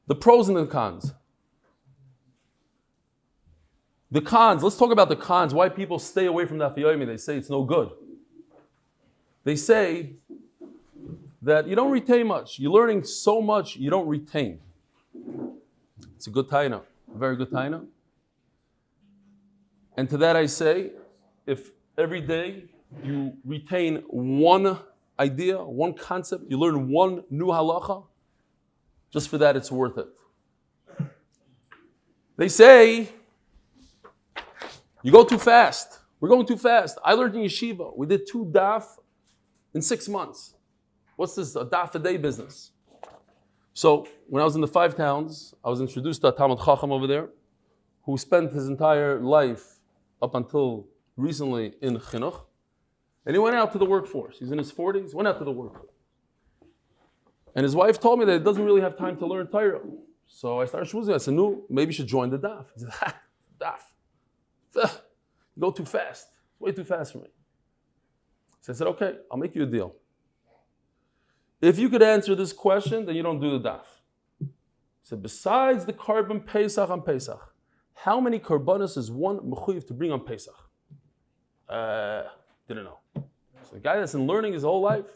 The pros and the cons. The cons, let's talk about the cons, why people stay away from Daf Yomi. They say it's no good. They say that you don't retain much. You're learning so much, you don't retain. It's a good taina, a very good taina. And to that I say, if every day you retain one idea, one concept, you learn one new halacha, just for that it's worth it. They say, you go too fast. We're going too fast. I learned in yeshiva. We did 2 daf in 6 months. What's this, a daf a day business? So when I was in the 5 towns, I was introduced to a Talmud Chacham over there, who spent his entire life up until recently in chinuch, and he went out to the workforce. He's in his 40s, went out to the workforce. And his wife told me that he doesn't really have time to learn Torah. So I started shmuzing. I said, no, maybe you should join the daf. He said, daf. You go too fast. It's way too fast for me. So I said, okay, I'll make you a deal. If you could answer this question, then you don't do the daf. He said, besides the carbon Pesach on Pesach, how many karbanos is one mechuyev to bring on Pesach? Didn't know. So the guy that's been learning his whole life,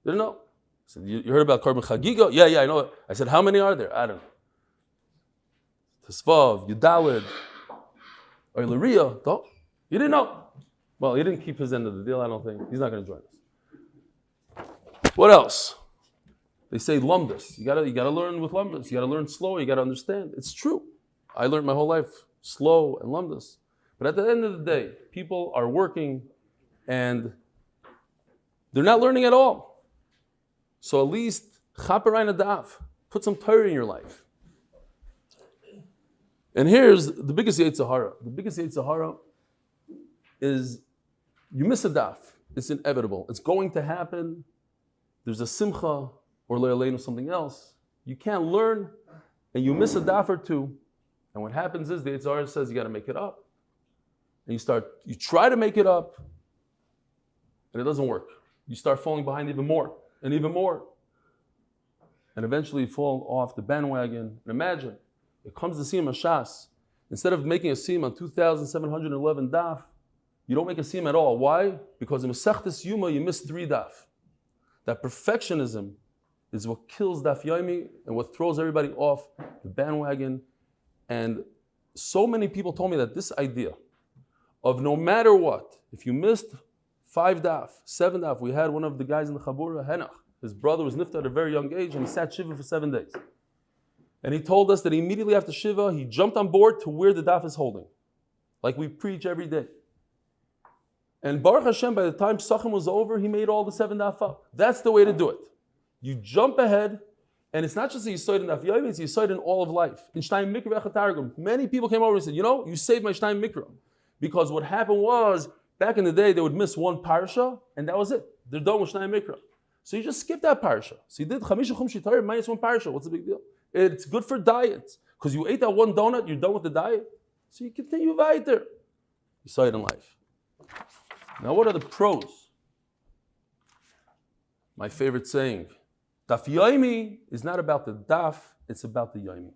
didn't know. I said, you heard about carbon chagiga? Yeah, I know it. I said, how many are there? I don't know. Tesvav, Yudalid, or Lariya, no, he didn't know. Well, he didn't keep his end of the deal, I don't think. He's not going to join us. What else? They say lumdus. You gotta learn with lumdus. You gotta learn slow. You gotta understand. It's true. I learned my whole life slow and lumdus. But at the end of the day, people are working and they're not learning at all. So at least chaperayna daf. Put some Torah in your life. And here's the biggest Yetzer Hara. The biggest Yetzer Hara is you miss a daf. It's inevitable. It's going to happen. There's a simcha or le'aleinu something else. You can't learn and you miss a daf or two. And what happens is the Yetzer Hara says you got to make it up. And you try to make it up and it doesn't work. You start falling behind even more and even more. And eventually you fall off the bandwagon. And imagine, it comes to Siyam Hashas. Instead of making a Siyam on 2,711 daf, you don't make a Siyam at all. Why? Because in Masechtas Yuma you missed 3 daf. That perfectionism is what kills Daf Yomi and what throws everybody off the bandwagon. And so many people told me that this idea of no matter what, if you missed 5 daf, 7 daf, we had one of the guys in the Chabura, Henach. His brother was nifta at a very young age and he sat Shiva for 7 days. And he told us that immediately after Shiva, he jumped on board to where the daf is holding. Like we preach every day. And Baruch Hashem, by the time Sachem was over, he made all the 7 daf up. That's the way to do it. You jump ahead, and it's not just a Yisoid in Daf Yomi, it's a Yisoid in all of life. In Shnayim Mikra Echatargum, many people came over and said, you saved my Shnayim Mikra. Because what happened was, back in the day, they would miss one parsha, and that was it. They're done with Shnayim Mikra. So you just skip that parsha. So you did Chamisha Chum Shitar minus 1 parsha. What's the big deal? It's good for diet. Because you ate that one donut, you're done with the diet. So you continue weiter. You saw it in life. Now what are the pros? My favorite saying, Daf Yomi is not about the daf, it's about the Yomi.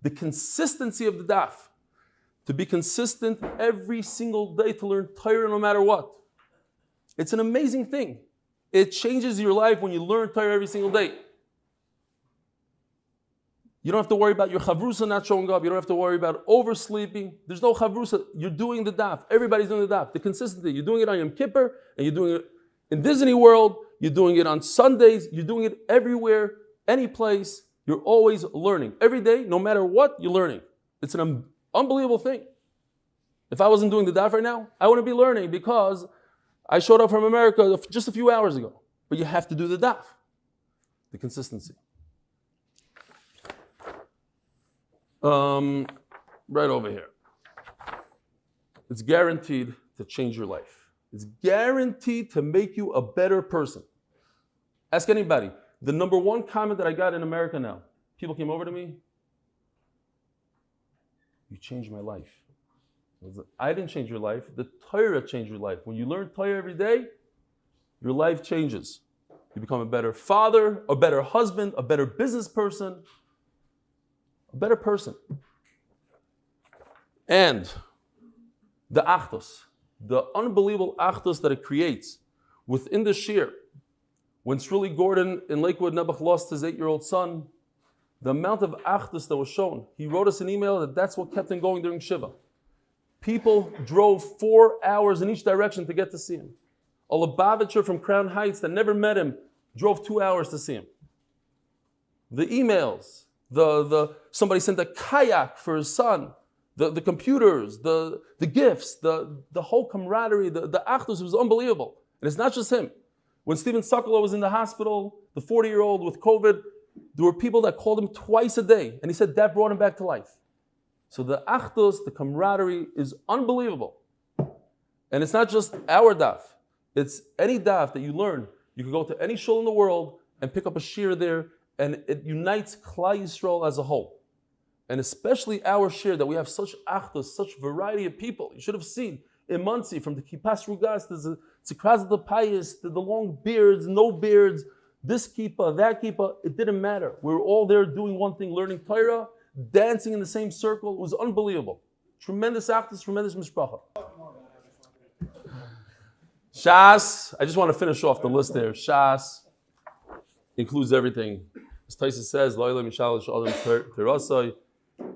The consistency of the daf. To be consistent every single day to learn Torah no matter what. It's an amazing thing. It changes your life when you learn Torah every single day. You don't have to worry about your chavrusa not showing up. You don't have to worry about oversleeping. There's no chavrusa. You're doing the daf. Everybody's doing the daf. The consistency. You're doing it on Yom Kippur, and you're doing it in Disney World. You're doing it on Sundays. You're doing it everywhere, any place. You're always learning. Every day, no matter what, you're learning. It's an unbelievable thing. If I wasn't doing the daf right now, I wouldn't be learning because I showed up from America just a few hours ago. But you have to do the daf. The consistency. Right over here. It's guaranteed to change your life. It's guaranteed to make you a better person. Ask anybody. The number 1 comment that I got in America now, people came over to me, you changed my life. I didn't change your life. The Torah changed your life. When you learn Torah every day, your life changes. You become a better father, a better husband, a better business person. a better person. And the achdus, the unbelievable achdus that it creates within the shir. When Sruli Gordon in Lakewood, Nebuch lost his 8-year-old son, the amount of achdus that was shown, he wrote us an email that that's what kept him going during Shiva. People drove 4 hours in each direction to get to see him. A Lubavitcher from Crown Heights that never met him drove 2 hours to see him. The emails, somebody sent a kayak for his son, the computers, the gifts, the whole camaraderie, the achdus was unbelievable. And it's not just him. When Steven Sokolow was in the hospital, the 40-year-old with COVID, there were people that called him twice a day, and he said that brought him back to life. So the achdus, the camaraderie is unbelievable. And it's not just our daf. It's any daf that you learn. You can go to any shul in the world and pick up a shir there, and it unites Klal Yisrael as a whole. And especially our shir, that we have such achdus, such variety of people. You should have seen in Muncie, from the Kippas Rugas to the Kras the Pious, to the long beards, no beards, this kippah, that kippah, it didn't matter. We were all there doing one thing, learning Torah, dancing in the same circle. It was unbelievable. Tremendous achdus, tremendous mishpacha. Shas, I just want to finish off the list there. Shas includes everything. As Taisa says,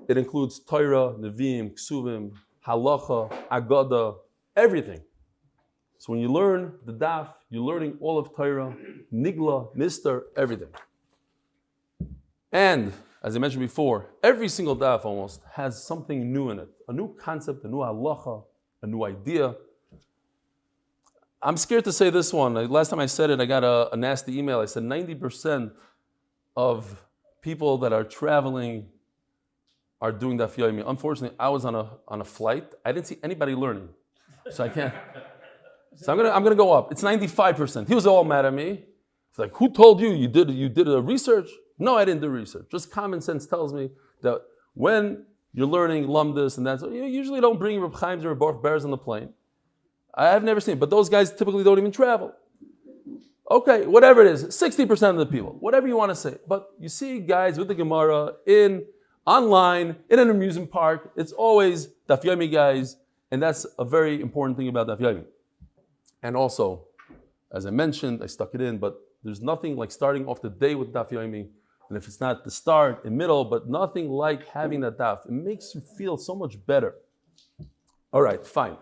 it includes Torah, Nevi'im, Ksuvim, Halacha, Agada, everything. So when you learn the daf, you're learning all of Torah, Nigla, Nistar, everything. And, as I mentioned before, every single daf almost has something new in it. A new concept, a new halacha, a new idea. I'm scared to say this one. Last time I said it, I got a nasty email. I said 90% of people that are traveling are doing Daf Yomi. Unfortunately, I was on a flight. I didn't see anybody learning. So I can't. So I'm gonna go up. It's 95%. He was all mad at me. It's like, who told you did a research? No, I didn't do research. Just common sense tells me that when you're learning lumdus and that, you usually don't bring Reb Chaim's or Baruch Bears on the plane. I've never seen it, but those guys typically don't even travel. Okay, whatever it is, 60% of the people, whatever you want to say. But you see guys with the Gemara online, in an amusement park, it's always Daf Yomi guys, and that's a very important thing about Daf Yomi. And also, as I mentioned, I stuck it in, but there's nothing like starting off the day with Daf Yomi, and if it's not the start, in middle, but nothing like having that daf. It makes you feel so much better. All right, fine.